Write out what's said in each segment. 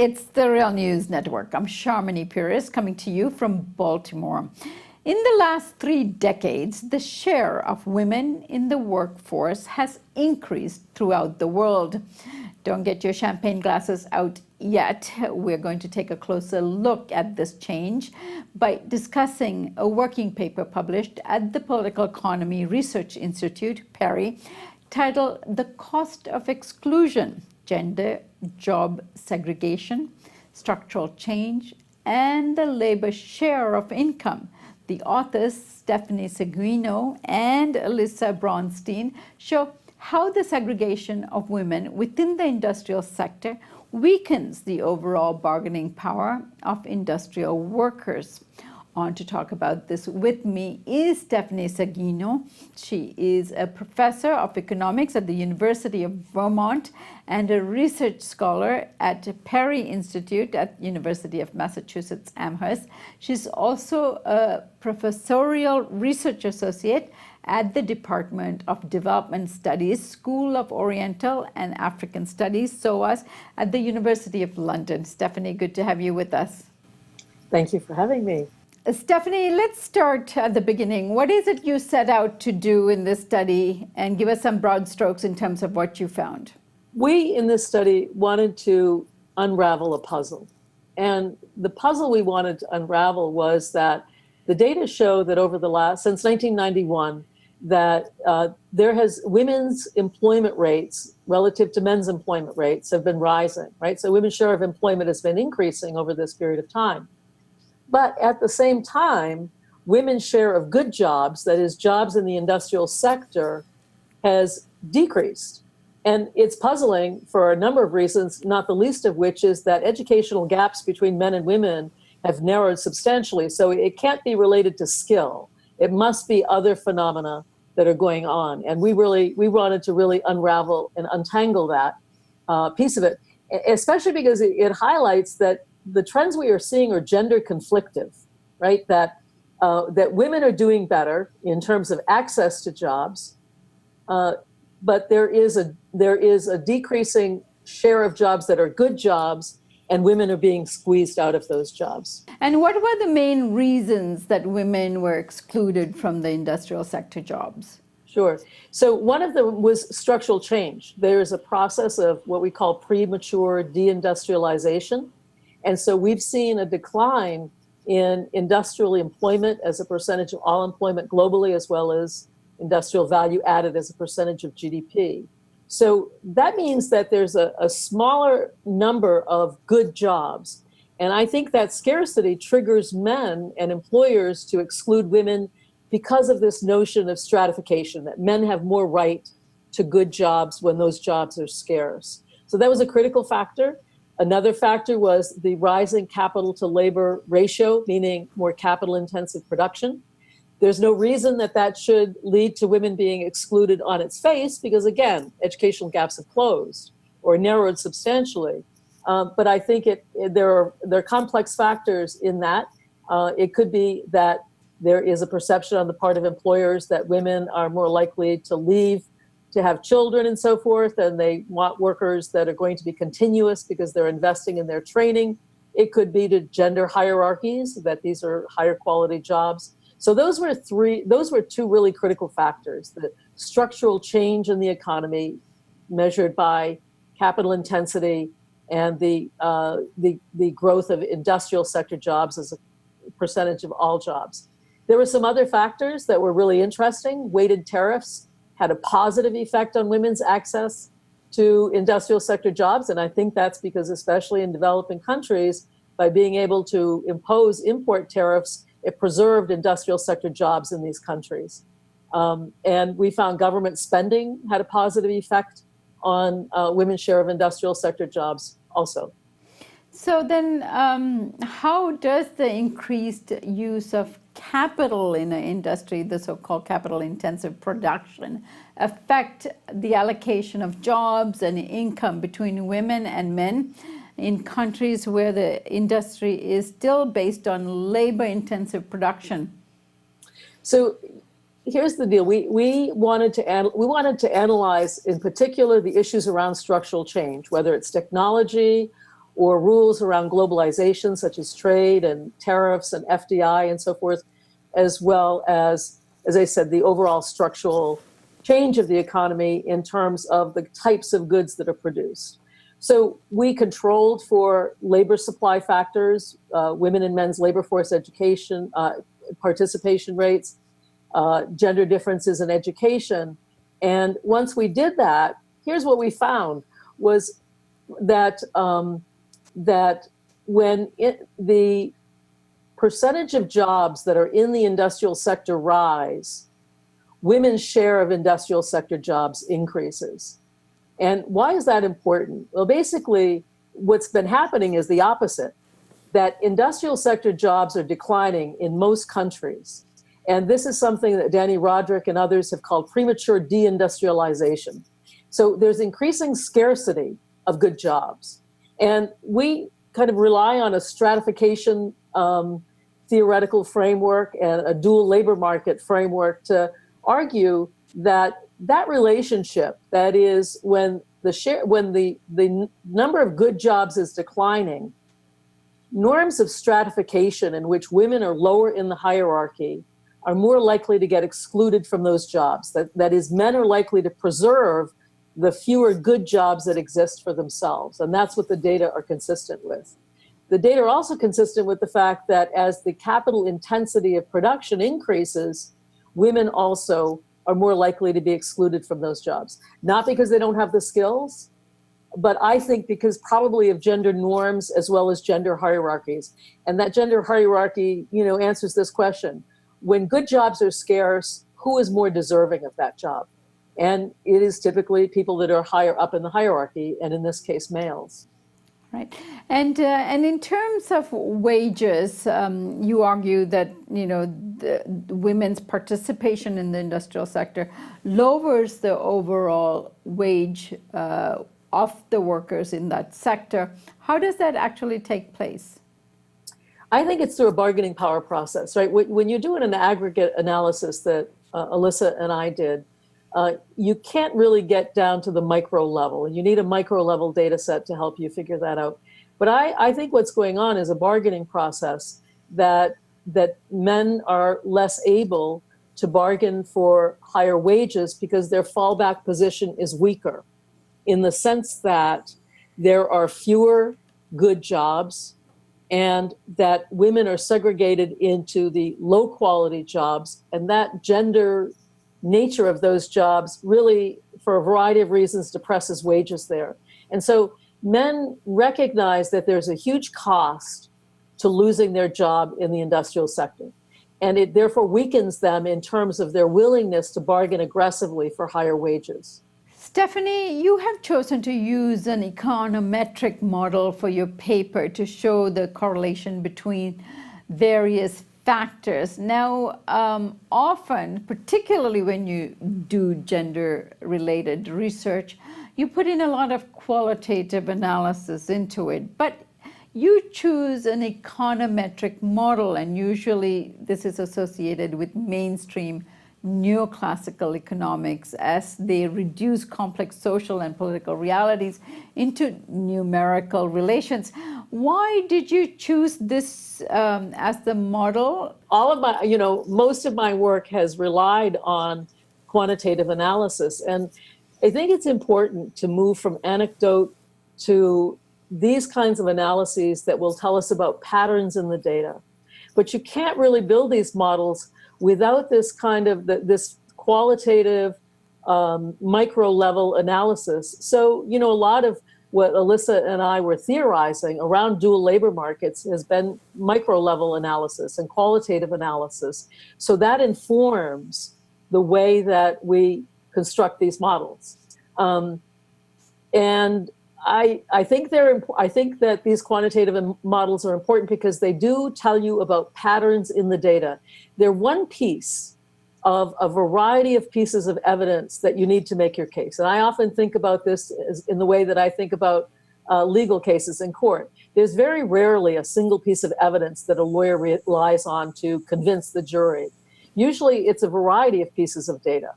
It's the Real News Network. I'm Sharmini Pires coming to you from Baltimore. In the last 3 decades, the share of women in the workforce has increased throughout the world. Don't get your champagne glasses out yet. We're going to take a closer look at this change by discussing a working paper published at the Political Economy Research Institute, PERI, titled The Cost of Exclusion: Gender, Job Segregation, Structural Change, and the Labor Share of Income. The authors, Stephanie Seguino and Alyssa Bronstein, show how the segregation of women within the industrial sector weakens the overall bargaining power of industrial workers. On to talk about this with me is Stephanie Seguino. She is a professor of economics at the University of Vermont and a research scholar at PERI Institute at University of Massachusetts Amherst. She's also a professorial research associate at the Department of Development Studies, School of Oriental and African Studies, SOAS, at the University of London. Stephanie, good to have you with us. Thank you for having me. Stephanie, let's start at the beginning. What is it you set out to do in this study, and give us some broad strokes in terms of what you found? We, in this study, wanted to unravel a puzzle. And the puzzle we wanted to unravel was that the data show that since 1991, that women's employment rates relative to men's employment rates have been rising, right? So women's share of employment has been increasing over this period of time. But at the same time, women's share of good jobs, that is jobs in the industrial sector, has decreased. And it's puzzling for a number of reasons, not the least of which is that educational gaps between men and women have narrowed substantially. So it can't be related to skill. It must be other phenomena that are going on. And we wanted to really unravel and untangle that piece of it, especially because it highlights that the trends we are seeing are gender conflictive, right? That women are doing better in terms of access to jobs, but there is a decreasing share of jobs that are good jobs, and women are being squeezed out of those jobs. And what were the main reasons that women were excluded from the industrial sector jobs? Sure. So one of them was structural change. There's a process of what we call premature deindustrialization. And so we've seen a decline in industrial employment as a percentage of all employment globally, as well as industrial value added as a percentage of GDP. So that means that there's a smaller number of good jobs. And I think that scarcity triggers men and employers to exclude women because of this notion of stratification, that men have more right to good jobs when those jobs are scarce. So that was a critical factor. Another factor was the rising capital to labor ratio, meaning more capital intensive production. There's no reason that should lead to women being excluded on its face, because again, educational gaps have closed or narrowed substantially. But I think there are complex factors in that. It could be that there is a perception on the part of employers that women are more likely to leave to have children and so forth, and they want workers that are going to be continuous because they're investing in their training. It could be to gender hierarchies, that these are higher quality jobs. So those were two really critical factors: the structural change in the economy measured by capital intensity, and the growth of industrial sector jobs as a percentage of all jobs. There were some other factors that were really interesting. Weighted tariffs had a positive effect on women's access to industrial sector jobs. And I think that's because, especially in developing countries, by being able to impose import tariffs, it preserved industrial sector jobs in these countries. And we found government spending had a positive effect on women's share of industrial sector jobs also. So then how does the increased use of capital in an industry, the so-called capital-intensive production, affect the allocation of jobs and income between women and men in countries where the industry is still based on labor-intensive production? So here's the deal. We wanted to analyze, in particular, the issues around structural change, whether it's technology or rules around globalization, such as trade and tariffs and FDI and so forth, as well as I said, the overall structural change of the economy in terms of the types of goods that are produced. So we controlled for labor supply factors, women and men's labor force education, participation rates, gender differences in education. And once we did that, here's what we found was that when the percentage of jobs that are in the industrial sector rise, women's share of industrial sector jobs increases. And why is that important? Well, basically, what's been happening is the opposite, that industrial sector jobs are declining in most countries. And this is something that Danny Roderick and others have called premature deindustrialization. So there's increasing scarcity of good jobs. And we kind of rely on a stratification theoretical framework and a dual labor market framework to argue that that relationship, that is when the number of good jobs is declining, norms of stratification in which women are lower in the hierarchy are more likely to get excluded from those jobs. That is, men are likely to preserve the fewer good jobs that exist for themselves. And that's what the data are consistent with. The data are also consistent with the fact that as the capital intensity of production increases, women also are more likely to be excluded from those jobs. Not because they don't have the skills, but I think because probably of gender norms as well as gender hierarchies. And that gender hierarchy, answers this question. When good jobs are scarce, who is more deserving of that job? And it is typically people that are higher up in the hierarchy, and in this case, males. Right. And in terms of wages, you argue that, the women's participation in the industrial sector lowers the overall wage of the workers in that sector. How does that actually take place? I think it's through a bargaining power process, right? When you're doing an aggregate analysis that Alyssa and I did, you can't really get down to the micro level. You need a micro level data set to help you figure that out. But I think what's going on is a bargaining process that men are less able to bargain for higher wages because their fallback position is weaker, in the sense that there are fewer good jobs and that women are segregated into the low quality jobs, and that gender nature of those jobs really, for a variety of reasons, depresses wages there. And so men recognize that there's a huge cost to losing their job in the industrial sector. And it therefore weakens them in terms of their willingness to bargain aggressively for higher wages. Stephanie, you have chosen to use an econometric model for your paper to show the correlation between various factors. Now, often, particularly when you do gender-related research, you put in a lot of qualitative analysis into it, but you choose an econometric model, and usually this is associated with mainstream neoclassical economics as they reduce complex social and political realities into numerical relations. Why did you choose this as the model? All of my, most of my work has relied on quantitative analysis. And I think it's important to move from anecdote to these kinds of analyses that will tell us about patterns in the data. But you can't really build these models without this kind of this qualitative micro level analysis. So, a lot of what Alyssa and I were theorizing around dual labor markets has been micro level analysis and qualitative analysis. So that informs the way that we construct these models. And I think that these quantitative models are important because they do tell you about patterns in the data. They're one piece of a variety of pieces of evidence that you need to make your case. And I often think about this in the way that I think about legal cases in court. There's very rarely a single piece of evidence that a lawyer relies on to convince the jury. Usually it's a variety of pieces of data.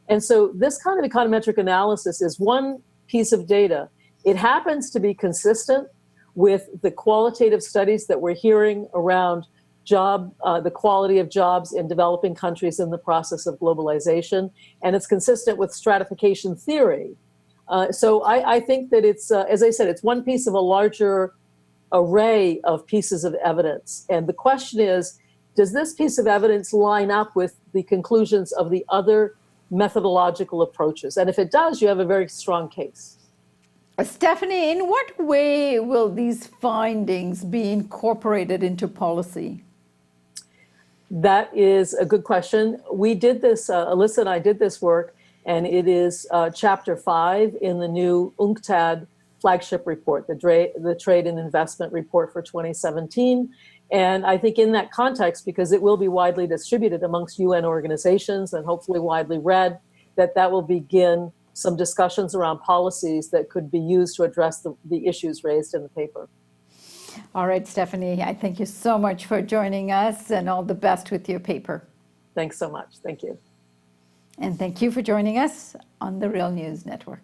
And so this kind of econometric analysis is one piece of data. It happens to be consistent with the qualitative studies that we're hearing around the quality of jobs in developing countries in the process of globalization, and it's consistent with stratification theory. So I think that it's, as I said, it's one piece of a larger array of pieces of evidence. And the question is, does this piece of evidence line up with the conclusions of the other methodological approaches? And if it does, you have a very strong case. Stephanie, in what way will these findings be incorporated into policy? That is a good question. We did this, Alyssa and I did this work, and it is chapter 5 in the new UNCTAD flagship report, the Trade and Investment Report for 2017. And I think in that context, because it will be widely distributed amongst UN organizations and hopefully widely read, that will begin some discussions around policies that could be used to address the issues raised in the paper. All right, Stephanie, I thank you so much for joining us, and all the best with your paper. Thanks so much. Thank you. And thank you for joining us on the Real News Network.